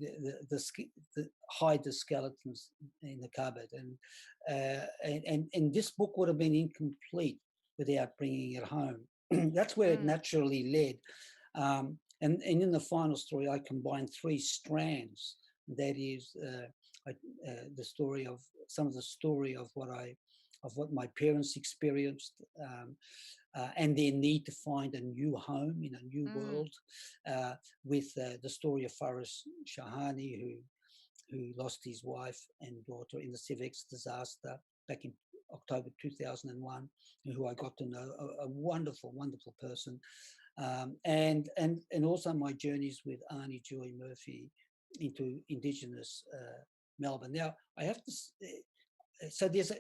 S2: hide the skeletons in the cupboard, and this book would have been incomplete without bringing it home. That's where it
S1: mm,
S2: naturally led. And in the final story, I combine three strands. That is the story of some of the story of what my parents experienced, and their need to find a new home in a new
S1: mm,
S2: world, with the story of Faris Shahani, who lost his wife and daughter in the Civex disaster back in October 2001, who I got to know, a wonderful, wonderful person, and also my journeys with Arnie Joy Murphy into Indigenous Melbourne. Now I have to. So there's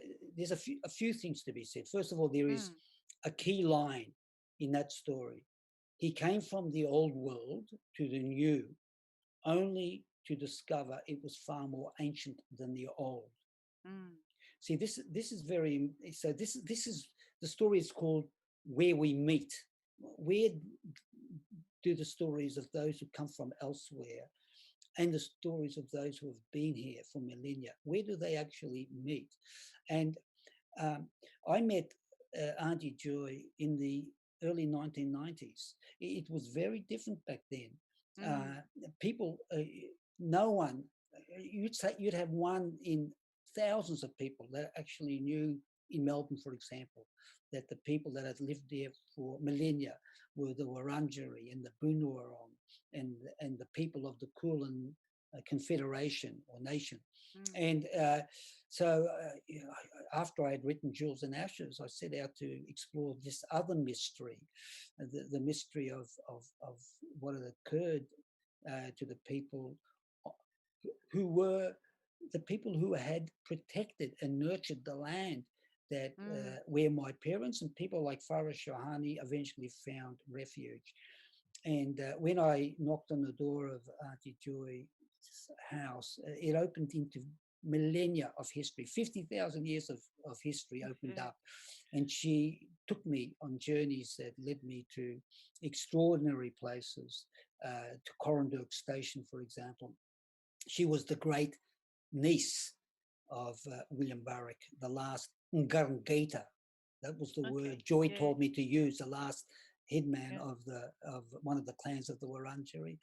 S2: a few things to be said. First of all, there is
S1: mm,
S2: a key line in that story. He came from the old world to the new, only to discover it was far more ancient than the old.
S1: mm,
S2: See, this is very so. This is the story is called Where We Meet. Where do the stories of those who come from elsewhere and the stories of those who have been here for millennia, where do they actually meet? And um, I met Auntie Joy in the early 1990s. It was very different back then.
S1: mm,
S2: Uh, people, no one, you'd have one in thousands of people that actually knew in Melbourne, for example, that the people that had lived there for millennia were the Wurundjeri and the Boonwurrung and the people of the Kulin Confederation or nation.
S1: mm,
S2: And so, after I had written Jewels and Ashes, I set out to explore this other mystery, the mystery of what had occurred to the people who were the people who had protected and nurtured the land that
S1: mm,
S2: where my parents and people like Farah Shahani eventually found refuge. And when I knocked on the door of Auntie Joy's house, it opened into millennia of history. 50,000 years of history opened
S1: yeah.
S2: up. And she took me on journeys that led me to extraordinary places, to Corandurk Station, for example. She was the great niece of William Barrack, the last Ngarngata. That was the word
S1: Okay.
S2: Joy
S1: Yeah.
S2: told me to use, the last headman
S1: Yeah.
S2: of one of the clans of the Wurundjeri.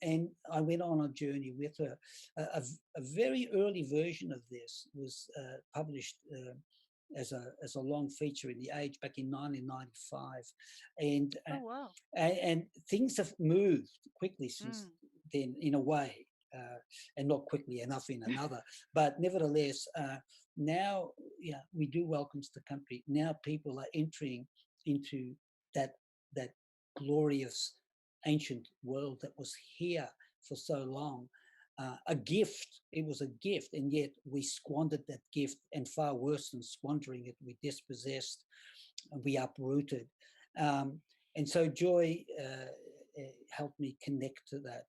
S2: And I went on a journey with her. A very early version of this was published as a long feature in the Age back in 1995, and
S1: Oh wow.
S2: and things have moved quickly since
S1: Mm,
S2: then in a way. and not quickly enough in another. But nevertheless, now, yeah, we do welcomes the country. Now people are entering into that that glorious ancient world that was here for so long. A gift. It was a gift, and yet we squandered that gift, and far worse than squandering it, we dispossessed, we uprooted. Um, and so Joy helped me connect to that.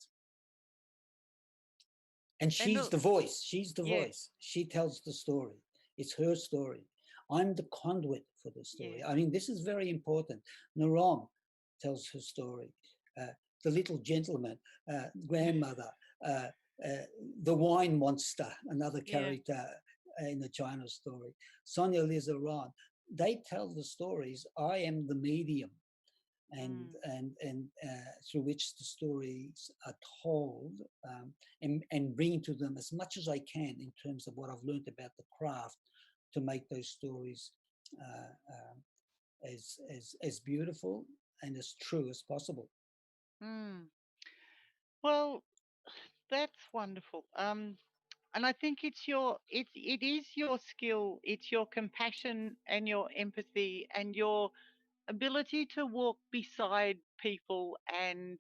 S2: And
S1: And
S2: she's
S1: look,
S2: the voice. She's the
S1: yeah,
S2: voice. She tells the story. It's her story. I'm the conduit for the story.
S1: yeah,
S2: I mean, this is very important. Naram tells her story. Uh, the little gentleman, grandmother, uh, uh, the wine monster, another
S1: yeah.
S2: character in the China story. Sonia Lizaran. They tell the stories. I am the medium,
S1: Mm,
S2: and through which the stories are told, and bring to them as much as I can in terms of what I've learned about the craft to make those stories as beautiful and as true as possible.
S1: mm. Well, that's wonderful. And I think it is your skill, it's your compassion and your empathy and your ability to walk beside people and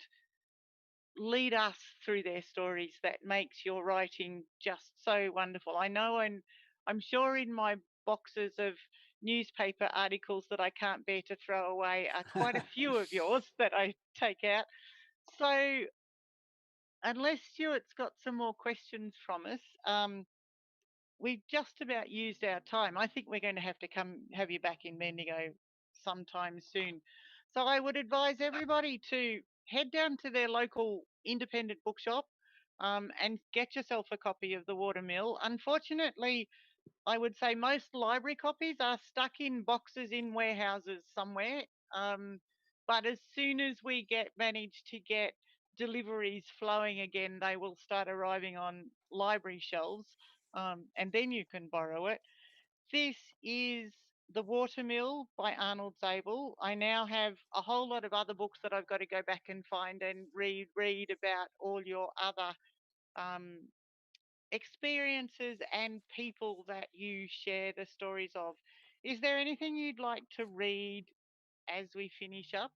S1: lead us through their stories that makes your writing just so wonderful. I know, and I'm sure in my boxes of newspaper articles that I can't bear to throw away are quite a few of yours that I take out. So, unless Stuart's got some more questions from us, we've just about used our time. I think we're going to have to come have you back in Bendigo sometime soon. So I would advise everybody to head down to their local independent bookshop and get yourself a copy of the Watermill. Unfortunately, I would say most library copies are stuck in boxes in warehouses somewhere. Um, but as soon as we get manage to get deliveries flowing again, they will start arriving on library shelves, and then you can borrow it. This is The Watermill by Arnold Zable. I now have a whole lot of other books that I've got to go back and find and read about all your other um, experiences and people that you share the stories of. Is there anything you'd like to read as we finish up?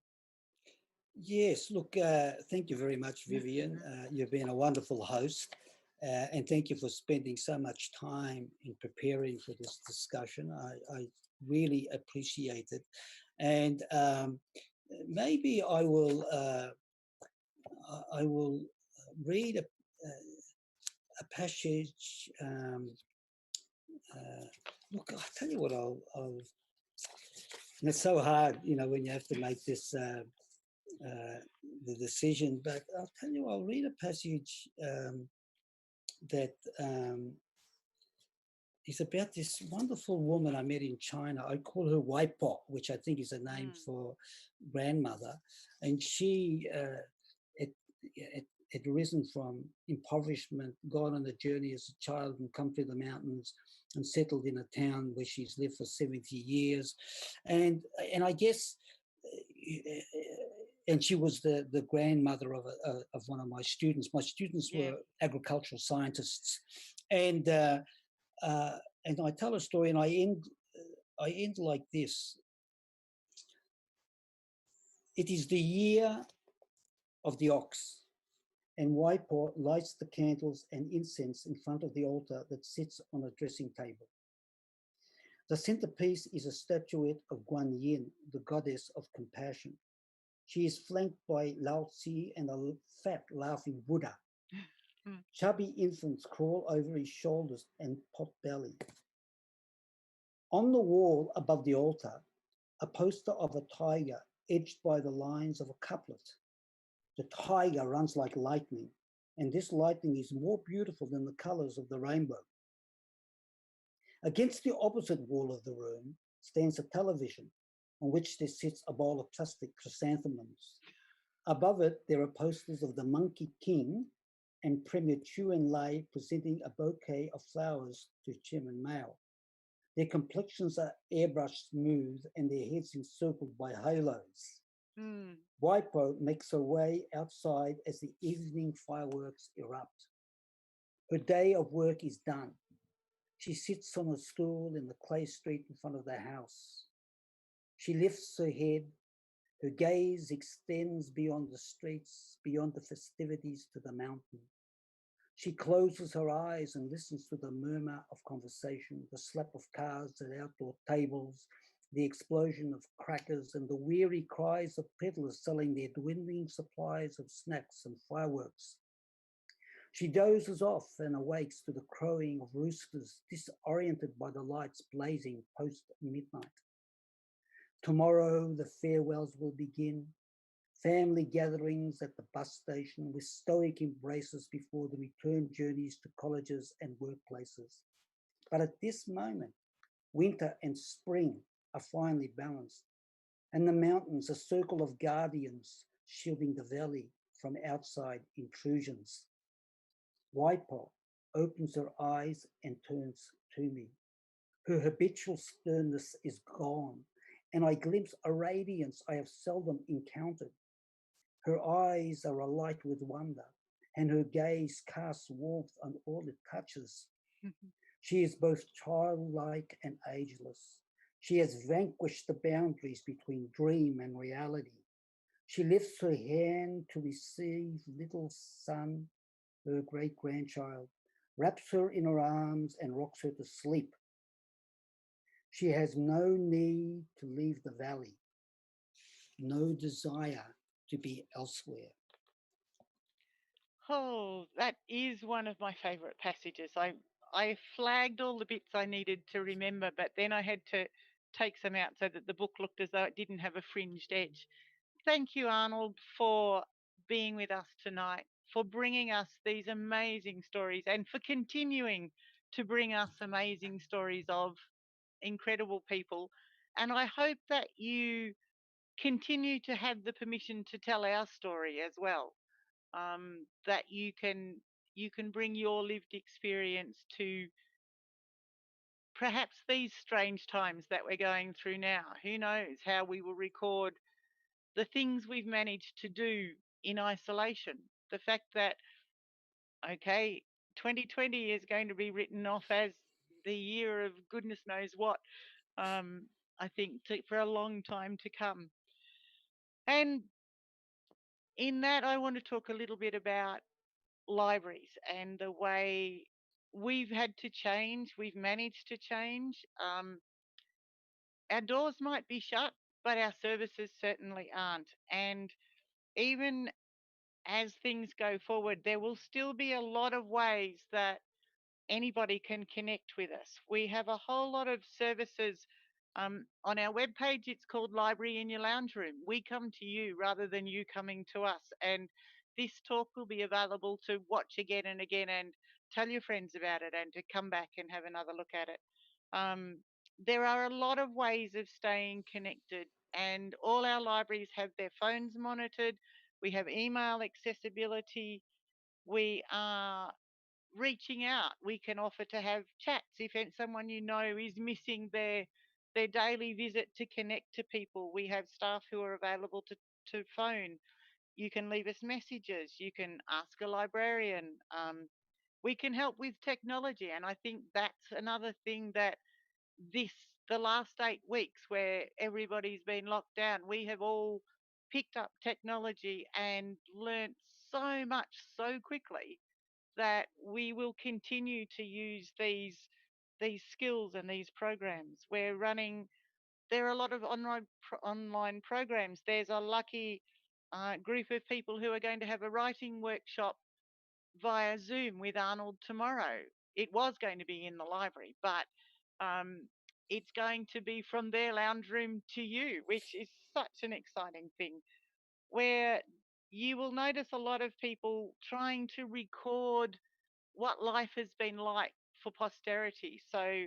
S2: Yes, look, thank you very much, Vivian. You've been a wonderful host, and thank you for spending so much time in preparing for this discussion. I really appreciate it. And maybe I will read a passage. Uh, Look, I'll tell you what, and it's so hard, when you have to make this. Uh, the decision. But I'll tell you, I'll read a passage that is about this wonderful woman I met in China. I call her Waipo, which I think is a name
S1: Mm,
S2: for grandmother. And she had risen from impoverishment, gone on a journey as a child and come to the mountains and settled in a town where she's lived for 70 years. And I guess and she was the grandmother of one of my students. My students
S1: yeah.
S2: were agricultural scientists, and uh, and I tell a story, and I end like this: It is the year of the ox, and Waipo lights the candles and incense in front of the altar that sits on a dressing table. The centerpiece is a statuette of Guan Yin, the goddess of compassion. She is flanked by Lao Tzu and a fat, laughing Buddha.
S1: Mm,
S2: Chubby infants crawl over his shoulders and pot belly. On the wall above the altar, a poster of a tiger edged by the lines of a couplet. The tiger runs like lightning, and this lightning is more beautiful than the colors of the rainbow. Against the opposite wall of the room stands a television on which there sits a bowl of plastic chrysanthemums. Above it, there are posters of the Monkey King and Premier Chu and Lei presenting a bouquet of flowers to Chairman Mao. Their complexions are airbrushed smooth and their heads encircled by halos.
S1: mm,
S2: Waipo makes her way outside as the evening fireworks erupt. Her day of work is done. She sits on a stool in the clay street in front of the house. She lifts her head. Her gaze extends beyond the streets, beyond the festivities to the mountain. She closes her eyes and listens to the murmur of conversation, the slap of cars at outdoor tables, the explosion of crackers, and the weary cries of peddlers selling their dwindling supplies of snacks and fireworks. She dozes off and awakes to the crowing of roosters, disoriented by the lights blazing post midnight. Tomorrow the farewells will begin, family gatherings at the bus station with stoic embraces before the return journeys to colleges and workplaces. But at this moment, winter and spring are finely balanced, and the mountains a circle of guardians shielding the valley from outside intrusions. Waipo opens her eyes and turns to me. Her habitual sternness is gone, and I glimpse a radiance I have seldom encountered. Her eyes are alight with wonder, and her gaze casts warmth on all it touches. She is both childlike and ageless. She has vanquished the boundaries between dream and reality. She lifts her hand to receive little son, her great grandchild, wraps her in her arms and rocks her to sleep. She has no need to leave the valley, no desire to be elsewhere.
S1: Oh, that is one of my favorite passages. I flagged all the bits I needed to remember, but then I had to take some out so that the book looked as though it didn't have a fringed edge. Thank you, Arnold, for being with us tonight, for bringing us these amazing stories, and for continuing to bring us amazing stories of incredible people. And I hope that you continue to have the permission to tell our story as well. That you can bring your lived experience to perhaps these strange times that we're going through now. Who knows how we will record the things we've managed to do in isolation. The fact that, okay, 2020 is going to be written off as the year of goodness knows what, um, I think, for a long time to come. And in that, I want to talk a little bit about libraries and the way we've had to change, we've managed to change. Our doors might be shut, but our services certainly aren't. And even as things go forward, there will still be a lot of ways that anybody can connect with us. We have a whole lot of services on our webpage. It's called Library in Your Lounge Room. We come to you rather than you coming to us. And this talk will be available to watch again and again and tell your friends about it and to come back and have another look at it. Um, there are a lot of ways of staying connected, and all our libraries have their phones monitored. We have email accessibility. We are reaching out. We can offer to have chats if someone you know is missing their daily visit to connect to people. We have staff who are available to phone. You can leave us messages. You can ask a librarian. We can help with technology, and I think that's another thing that this the last 8 weeks where everybody's been locked down, we have all picked up technology and learnt so much so quickly that we will continue to use these skills and these programs. We're running. There are a lot of online programs. There's a lucky group of people who are going to have a writing workshop via Zoom with Arnold tomorrow. It was going to be in the library, but um, it's going to be from their lounge room to you, which is such an exciting thing. Where you will notice a lot of people trying to record what life has been like for posterity. So,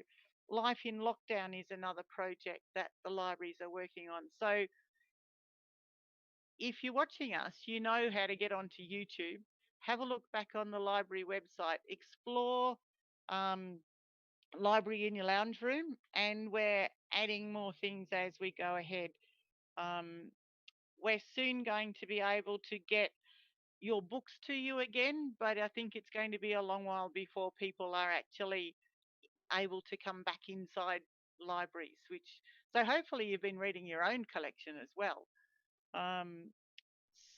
S1: Life in Lockdown is another project that the libraries are working on. So, if you're watching us, you know how to get onto YouTube. Have a look back on the library website, explore um, Library in Your Lounge Room, and we're adding more things as we go ahead. Um, we're soon going to be able to get your books to you again, but I think it's going to be a long while before people are actually able to come back inside libraries. Which so hopefully you've been reading your own collection as well. Um,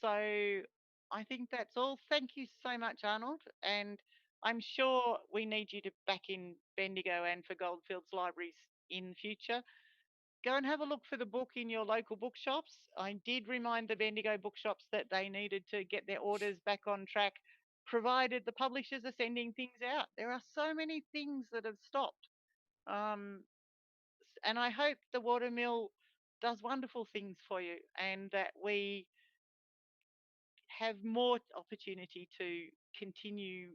S1: so I think that's all. Thank you so much, Arnold, and I'm sure we need you to back in Bendigo and for Goldfields libraries in future. Go and have a look for the book in your local bookshops. I did remind the Bendigo bookshops that they needed to get their orders back on track, provided the publishers are sending things out. There are so many things that have stopped. Um, and I hope the Watermill does wonderful things for you and that we have more opportunity to continue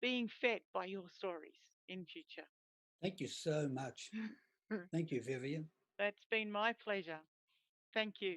S1: being fed by your stories in future.
S2: Thank you so much. Thank you, Vivian.
S1: That's been my pleasure. Thank you.